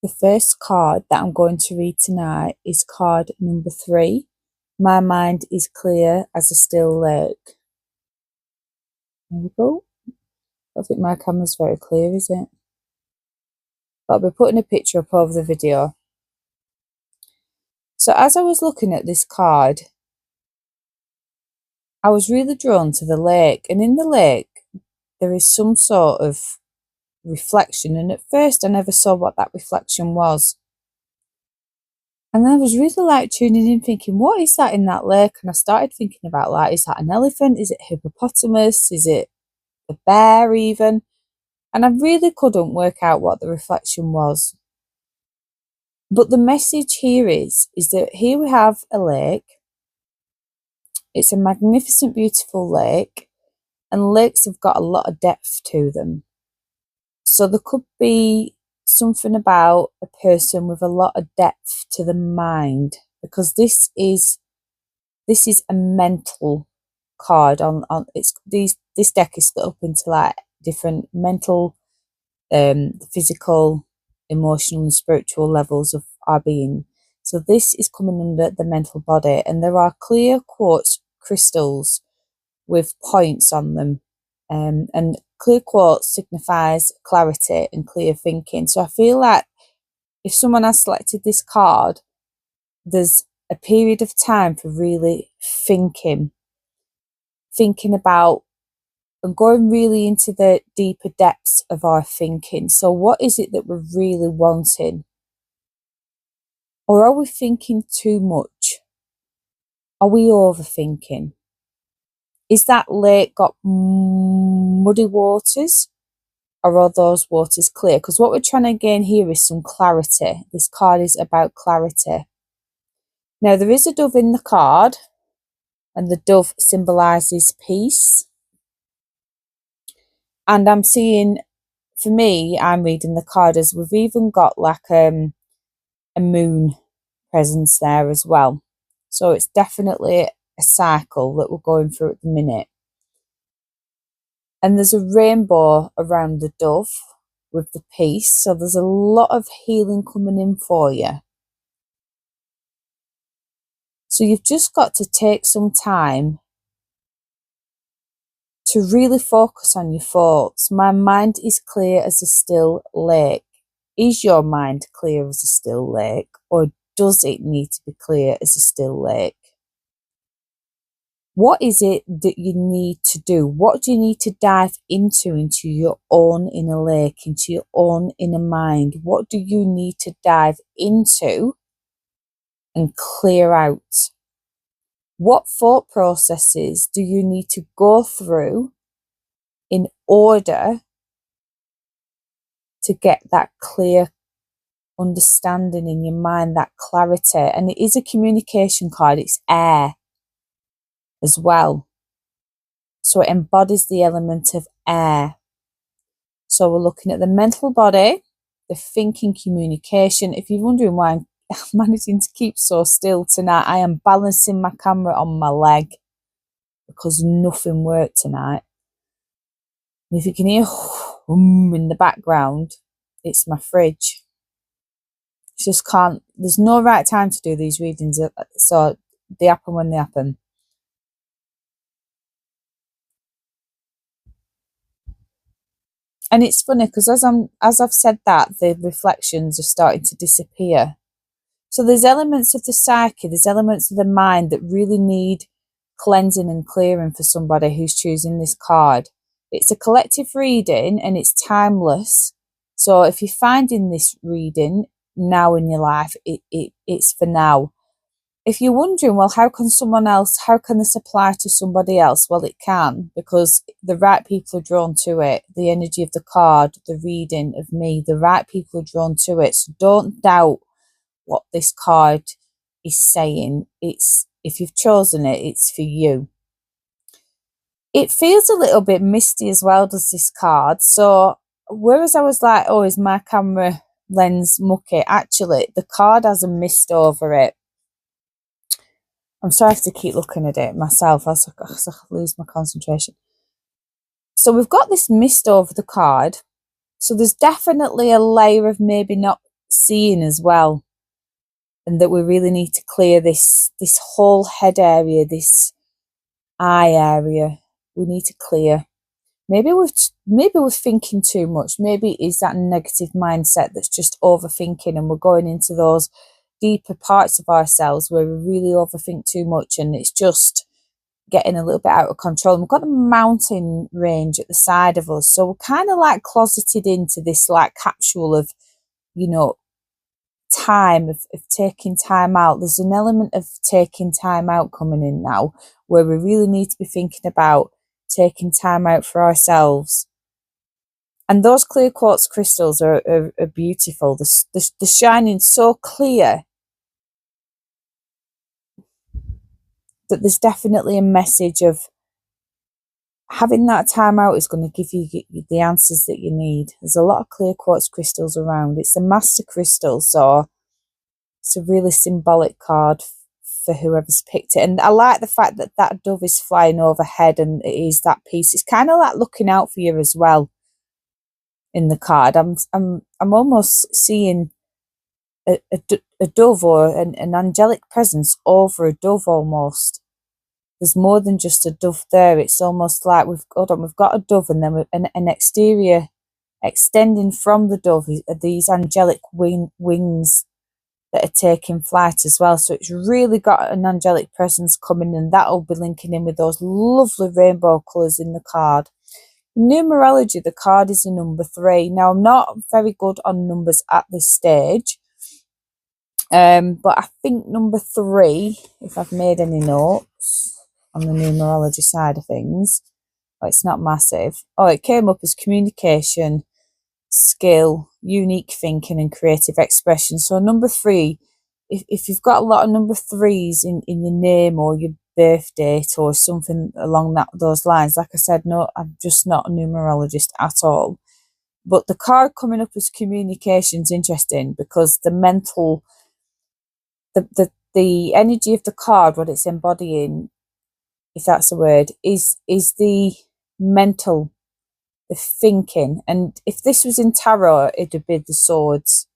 The first card that I'm going to read tonight is card number 3. My mind is clear as a still lake. There we go. I think my camera's very clear, is it? But I'll be putting a picture up over the video. So as I was looking at this card, I was really drawn to the lake. And in the lake, there is some sort of reflection. And at first, I never saw what that reflection was. And I was really like tuning in thinking, what is that in that lake? And I started thinking about like, is that an elephant? Is it a hippopotamus? Is it a bear even? And I really couldn't work out what the reflection was. But the message here is that here we have a lake. It's a magnificent, beautiful lake. And lakes have got a lot of depth to them. So there could be something about a person with a lot of depth to the mind, because this is a mental card. This deck is split up into like different mental, physical, emotional and spiritual levels of our being. So this is coming under the mental body, and there are clear quartz crystals with points on them, and clear quartz signifies clarity and clear thinking. So I feel like if someone has selected this card, there's a period of time for really thinking about and going really into the deeper depths of our thinking. So what is it that we're really wanting? Or are we thinking too much? Are we overthinking? Is that lake got muddy waters, or are those waters clear? Because what we're trying to gain here is some clarity. This card is about clarity. Now, there is a dove in the card, and the dove symbolises peace. And I'm seeing, for me, I'm reading the card as we've even got like a moon presence there as well. So it's definitely a cycle that we're going through at the minute. And there's a rainbow around the dove with the peace. So there's a lot of healing coming in for you. So you've just got to take some time to really focus on your thoughts. My mind is clear as a still lake. Is your mind clear as a still lake, or does it need to be clear as a still lake? What is it that you need to do? What do you need to dive into your own inner lake, into your own inner mind? What do you need to dive into and clear out? What thought processes do you need to go through in order to get that clear understanding in your mind, that clarity? And it is a communication card, it's air as well. So it embodies the element of air. So we're looking at the mental body, the thinking, communication. If you're wondering why I'm managing to keep so still tonight, I am balancing my camera on my leg because nothing worked tonight. And if you can hear in the background, it's my fridge. Just can't, there's no right time to do these readings, so they happen when they happen. And it's funny because as I've said that, the reflections are starting to disappear. So there's elements of the psyche, there's elements of the mind that really need cleansing and clearing for somebody who's choosing this card. It's a collective reading and it's timeless. So if you're finding this reading now in your life, it's for now. If you're wondering, well, how can this apply to somebody else? Well, it can, because the right people are drawn to it. The energy of the card, the reading of me, the right people are drawn to it. So don't doubt what this card is saying. If you've chosen it, it's for you. It feels a little bit misty as well, does this card? So whereas I was like, oh, is my camera lens mucky? Actually, the card has a mist over it. I'm sorry to keep looking at it myself, else I lose my concentration. So we've got this mist over the card. So there's definitely a layer of maybe not seeing as well, and that we really need to clear this whole head area, this eye area. We need to clear. Maybe we're thinking too much. Maybe it is that negative mindset that's just overthinking, and we're going into those deeper parts of ourselves where we really overthink too much, and it's just getting a little bit out of control. And we've got the mountain range at the side of us, so we're kind of like closeted into this like capsule of, time of taking time out. There's an element of taking time out coming in now, where we really need to be thinking about taking time out for ourselves. And those clear quartz crystals are beautiful. They're shining so clear that there's definitely a message of having that time out is going to give you the answers that you need. There's a lot of clear quartz crystals around. It's a master crystal, so it's a really symbolic card for whoever's picked it. And I like the fact that that dove is flying overhead, and it is that piece. It's kind of like looking out for you as well in the card. I'm almost seeing a dove or an angelic presence over a dove almost. There's more than just a dove there. It's almost like we've got a dove, and then an exterior extending from the dove are these angelic wings that are taking flight as well. So it's really got an angelic presence coming, and that'll be linking in with those lovely rainbow colours in the card. In numerology, the card is a number 3. Now, I'm not very good on numbers at this stage, but I think number 3, if I've made any notes on the numerology side of things, it's not massive. It came up as communication, skill, unique thinking, and creative expression. So number 3, if you've got a lot of number 3s in your name or your birth date or something along those lines, like I said, no, I'm just not a numerologist at all. But the card coming up as communication is interesting, because the mental, the energy of the card, what it's embodying, if that's a word, is the mental, the thinking. And if this was in tarot, it'd be the swords.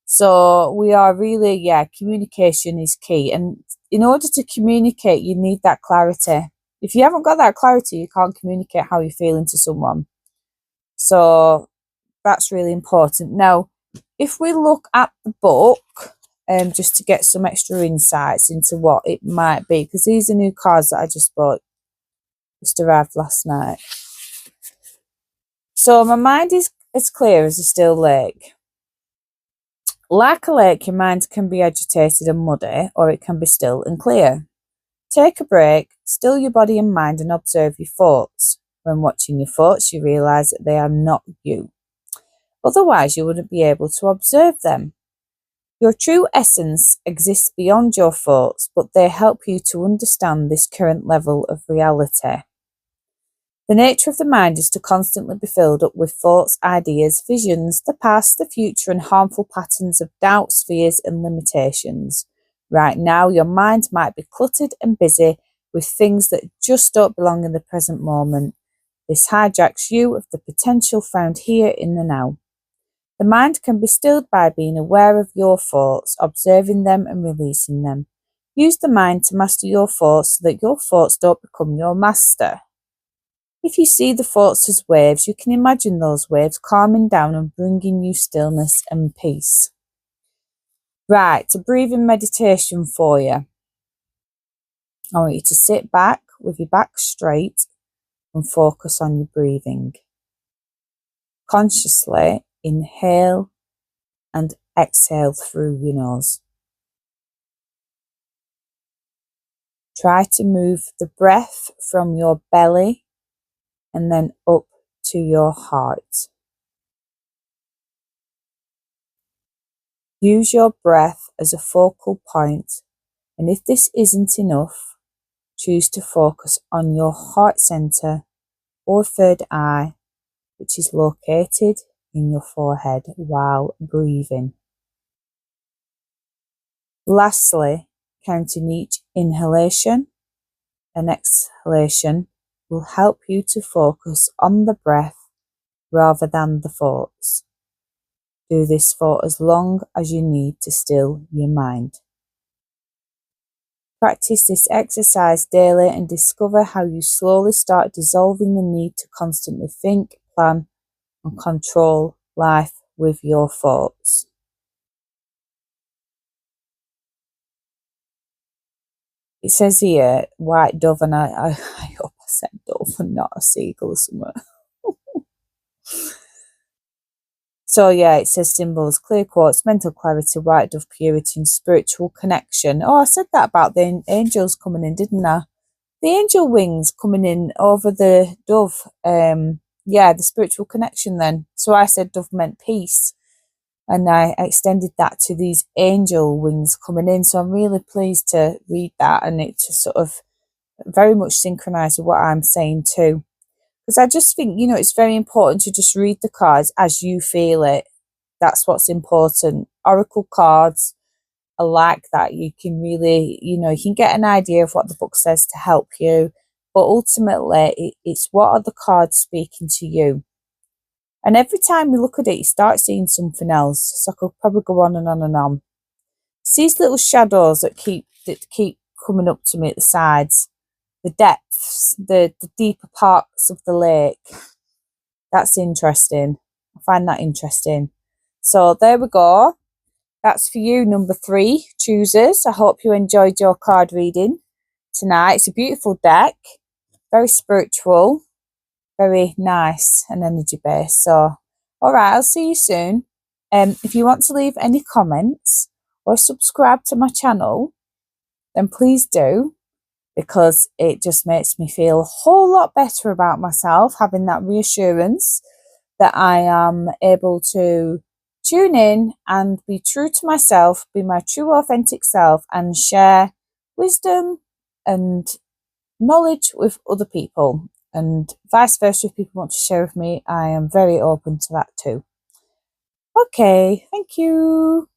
So we are really, communication is key. And in order to communicate, you need that clarity. If you haven't got that clarity, you can't communicate how you're feeling to someone. So that's really important. Now, if we look at the book, just to get some extra insights into what it might be, because these are new cards that I just bought, just arrived last night. So my mind is as clear as a still lake. Like a lake, your mind can be agitated and muddy, or it can be still and clear. Take a break, still your body and mind, and observe your thoughts. When watching your thoughts, you realise that they are not you. Otherwise, you wouldn't be able to observe them. Your true essence exists beyond your thoughts, but they help you to understand this current level of reality. The nature of the mind is to constantly be filled up with thoughts, ideas, visions, the past, the future, and harmful patterns of doubts, fears, and limitations. Right now, your mind might be cluttered and busy with things that just don't belong in the present moment. This hijacks you of the potential found here in the now. The mind can be stilled by being aware of your thoughts, observing them and releasing them. Use the mind to master your thoughts so that your thoughts don't become your master. If you see the thoughts as waves, you can imagine those waves calming down and bringing you stillness and peace. Right, a breathing meditation for you. I want you to sit back with your back straight and focus on your breathing. Consciously inhale and exhale through your nose. Try to move the breath from your belly and then up to your heart. Use your breath as a focal point, and if this isn't enough, choose to focus on your heart center or third eye, which is located in your forehead while breathing. Lastly, counting each inhalation and exhalation will help you to focus on the breath rather than the thoughts. Do this for as long as you need to still your mind. Practice this exercise daily and discover how you slowly start dissolving the need to constantly think, plan, and control life with your thoughts. It says here, white dove, and I hope I said dove and not a seagull or something. So yeah, it says symbols, clear quartz, mental clarity, white dove, purity, and spiritual connection. Oh, I said that about the angels coming in, didn't I? The angel wings coming in over the dove. Yeah, the spiritual connection then. So I said dove meant peace. And I extended that to these angel wings coming in. So I'm really pleased to read that, and it just sort of very much synchronized with what I'm saying too. Because I just think, it's very important to just read the cards as you feel it. That's what's important. Oracle cards are like that. You can really, you can get an idea of what the book says to help you. But ultimately, it's what are the cards speaking to you? And every time you look at it, you start seeing something else. So I could probably go on and on and on. It's these little shadows that keep coming up to me at the sides. The depths, the deeper parts of the lake. That's interesting. I find that interesting. So there we go. That's for you, number 3 choosers. I hope you enjoyed your card reading tonight. It's a beautiful deck. Very spiritual. Very nice and energy based. So, all right, I'll see you soon. If you want to leave any comments or subscribe to my channel, then please do, because it just makes me feel a whole lot better about myself, having that reassurance that I am able to tune in and be true to myself, be my true authentic self, and share wisdom and knowledge with other people. And vice versa, if people want to share with me, I am very open to that too. Okay, thank you.